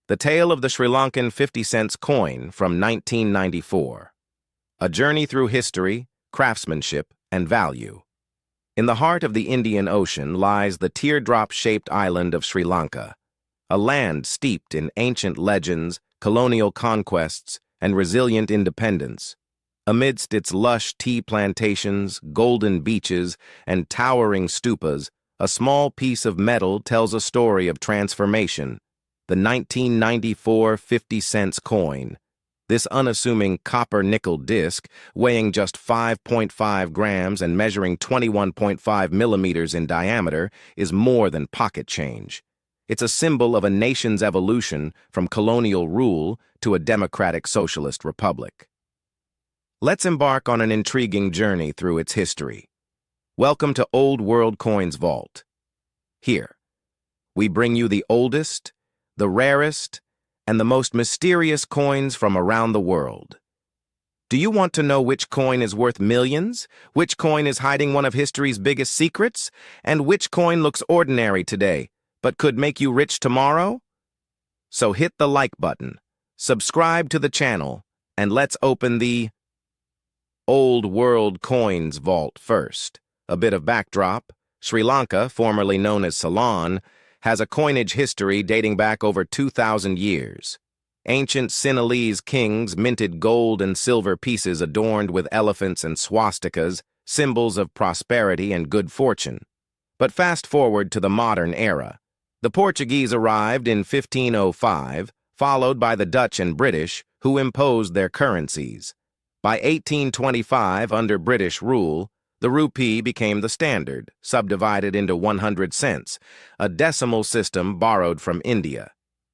The Tale of the Sri Lankan 50 cents coin from 1994. A journey through history, craftsmanship, and value. In the heart of the Indian Ocean lies the teardrop-shaped island of Sri Lanka, a land steeped in ancient legends, colonial conquests, and resilient independence. Amidst its lush tea plantations, golden beaches, and towering stupas, a small piece of metal tells a story of transformation. The 1994 50 cents coin. This unassuming copper-nickel disc, weighing just 5.5 grams and measuring 21.5 millimeters in diameter, is more than pocket change. It's a symbol of a nation's evolution from colonial rule to a democratic socialist republic. Let's embark on an intriguing journey through its history. Welcome to Old World Coins Vault. Here, we bring you the oldest, the rarest, and the most mysterious coins from around the world. Do you want to know which coin is worth millions? Which coin is hiding one of history's biggest secrets? And which coin looks ordinary today, but could make you rich tomorrow? So hit the like button, subscribe to the channel, and let's open the Old World Coins Vault first. A bit of backdrop. Sri Lanka, formerly known as Ceylon, has a coinage history dating back over 2,000 years. Ancient Sinhalese kings minted gold and silver pieces adorned with elephants and swastikas, symbols of prosperity and good fortune. But fast forward to the modern era. The Portuguese arrived in 1505, followed by the Dutch and British, who imposed their currencies. By 1825, under British rule, the rupee became the standard, subdivided into 100 cents, a decimal system borrowed from India.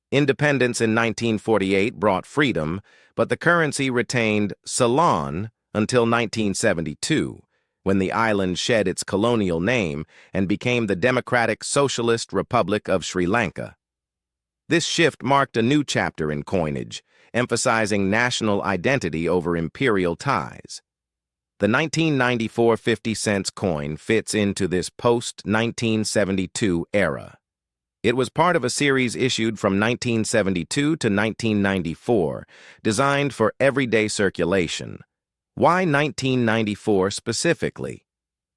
Independence in 1948 brought freedom, but the currency retained Ceylon until 1972, when the island shed its colonial name and became the Democratic Socialist Republic of Sri Lanka. This shift marked a new chapter in coinage, emphasizing national identity over imperial ties. The 1994 50 cents coin fits into this post-1972 era. It was part of a series issued from 1972 to 1994, designed for everyday circulation. Why 1994 specifically?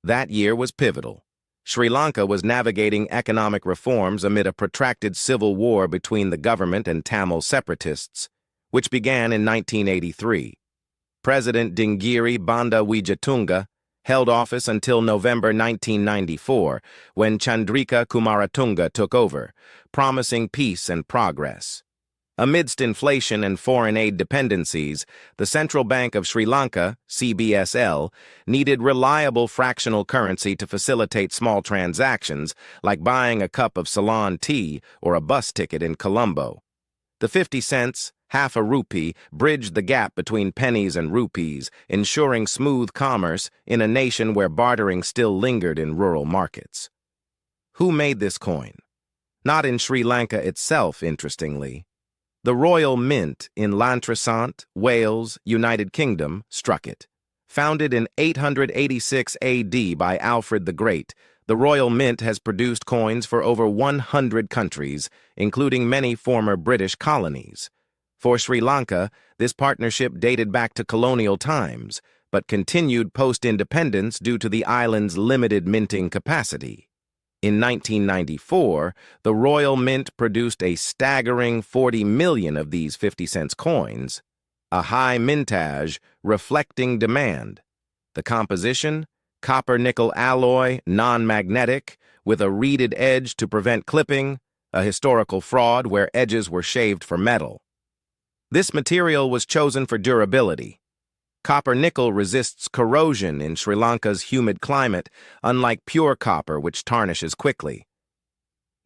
That year was pivotal. Sri Lanka was navigating economic reforms amid a protracted civil war between the government and Tamil separatists, which began in 1983. President Dingiri Banda Wijatunga held office until November 1994, when Chandrika Kumaratunga took over, promising peace and progress. Amidst inflation and foreign aid dependencies, the Central Bank of Sri Lanka, CBSL, needed reliable fractional currency to facilitate small transactions, like buying a cup of Ceylon tea or a bus ticket in Colombo. The 50 cents, half a rupee, bridged the gap between pennies and rupees, ensuring smooth commerce in a nation where bartering still lingered in rural markets. Who made this coin? Not in Sri Lanka itself, interestingly. The Royal Mint in Lantrasant, Wales, United Kingdom, struck it. Founded in 886 AD by Alfred the Great, the Royal Mint has produced coins for over 100 countries, including many former British colonies. For Sri Lanka, this partnership dated back to colonial times, but continued post-independence due to the island's limited minting capacity. In 1994, the Royal Mint produced a staggering 40 million of these 50 cents coins, a high mintage reflecting demand. The composition? Copper-nickel alloy, non-magnetic, with a reeded edge to prevent clipping, a historical fraud where edges were shaved for metal. This material was chosen for durability. Copper-nickel resists corrosion in Sri Lanka's humid climate, unlike pure copper, which tarnishes quickly.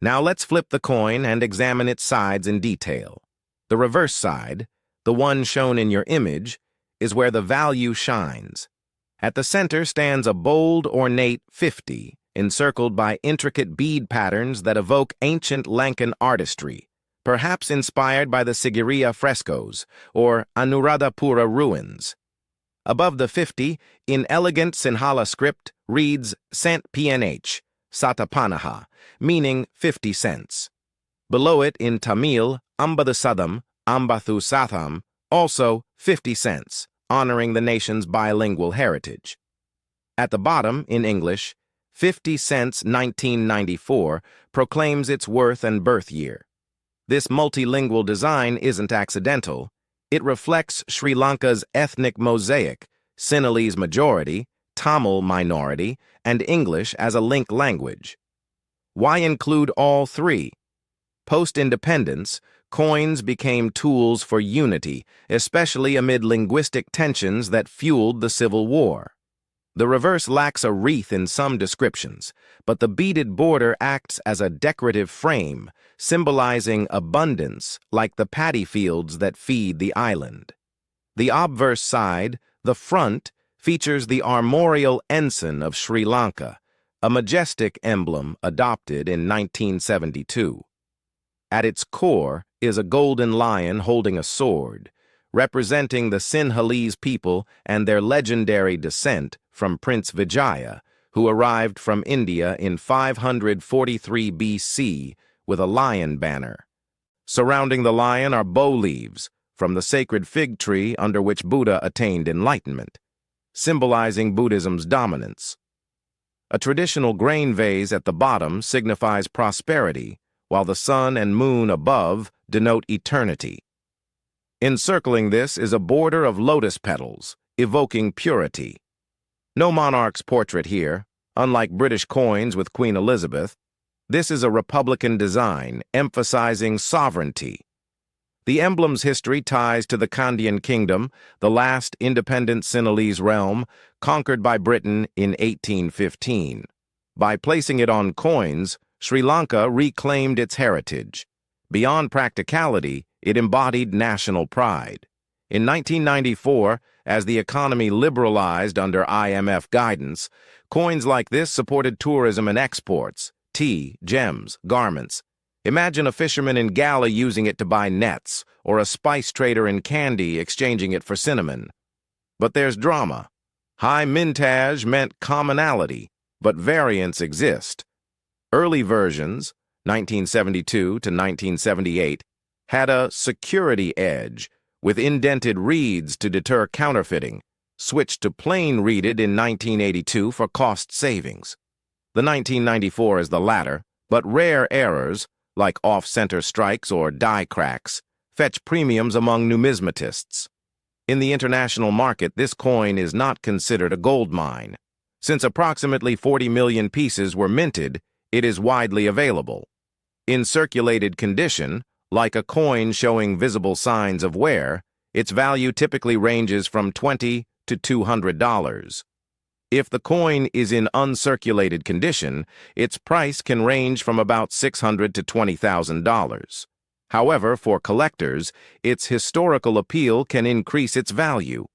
Now let's flip the coin and examine its sides in detail. The reverse side, the one shown in your image, is where the value shines. At the center stands a bold, ornate 50, encircled by intricate bead patterns that evoke ancient Lankan artistry, perhaps inspired by the Sigiriya frescoes or Anuradhapura ruins. Above the 50, in elegant Sinhala script, reads Sant PNH, Satapanaha, meaning 50 cents. Below it in Tamil, Ambadhusadam, Ambathusatham, also 50 cents, honoring the nation's bilingual heritage. At the bottom, in English, 50 cents 1994 proclaims its worth and birth year. This multilingual design isn't accidental. It reflects Sri Lanka's ethnic mosaic, Sinhalese majority, Tamil minority, and English as a link language. Why include all three? Post-independence, coins became tools for unity, especially amid linguistic tensions that fueled the Civil War. The reverse lacks a wreath in some descriptions, but the beaded border acts as a decorative frame, symbolizing abundance like the paddy fields that feed the island. The obverse side, the front, features the armorial ensign of Sri Lanka, a majestic emblem adopted in 1972. At its core is a golden lion holding a sword, representing the Sinhalese people and their legendary descent from Prince Vijaya, who arrived from India in 543 BC with a lion banner. Surrounding the lion are bow leaves from the sacred fig tree under which Buddha attained enlightenment, symbolizing Buddhism's dominance. A traditional grain vase at the bottom signifies prosperity, while the sun and moon above denote eternity. Encircling this is a border of lotus petals, evoking purity. No monarch's portrait here, unlike British coins with Queen Elizabeth. This is a Republican design, emphasizing sovereignty. The emblem's history ties to the Kandyan Kingdom, the last independent Sinhalese realm, conquered by Britain in 1815. By placing it on coins, Sri Lanka reclaimed its heritage. Beyond practicality, it embodied national pride. In 1994, as the economy liberalized under IMF guidance, coins like this supported tourism and exports, tea, gems, garments. Imagine a fisherman in Gala using it to buy nets, or a spice trader in Kandy exchanging it for cinnamon. But there's drama. High mintage meant commonality, but variants exist. Early versions, 1972 to 1978, had a security edge, with indented reeds to deter counterfeiting, switched to plain reeded in 1982 for cost savings. The 1994 is the latter, but rare errors, like off-center strikes or die cracks, fetch premiums among numismatists. In the international market, this coin is not considered a gold mine. Since approximately 40 million pieces were minted, it is widely available. In circulated condition, like a coin showing visible signs of wear, its value typically ranges from $20 to $200. If the coin is in uncirculated condition, its price can range from about $600 to $20,000. However, for collectors, its historical appeal can increase its value.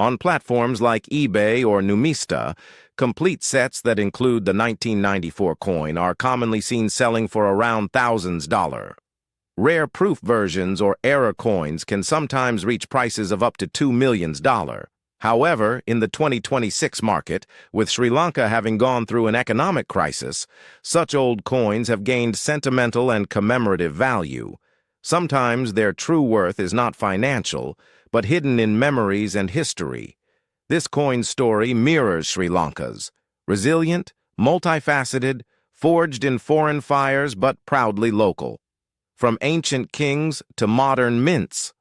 On platforms like eBay or Numista, complete sets that include the 1994 coin are commonly seen selling for around thousands of dollars. Rare proof versions or error coins can sometimes reach prices of up to $2 million. However, in the 2026 market, with Sri Lanka having gone through an economic crisis, such old coins have gained sentimental and commemorative value. Sometimes their true worth is not financial, but hidden in memories and history. This coin's story mirrors Sri Lanka's. Resilient, multifaceted, forged in foreign fires but proudly local. From ancient kings to modern mints,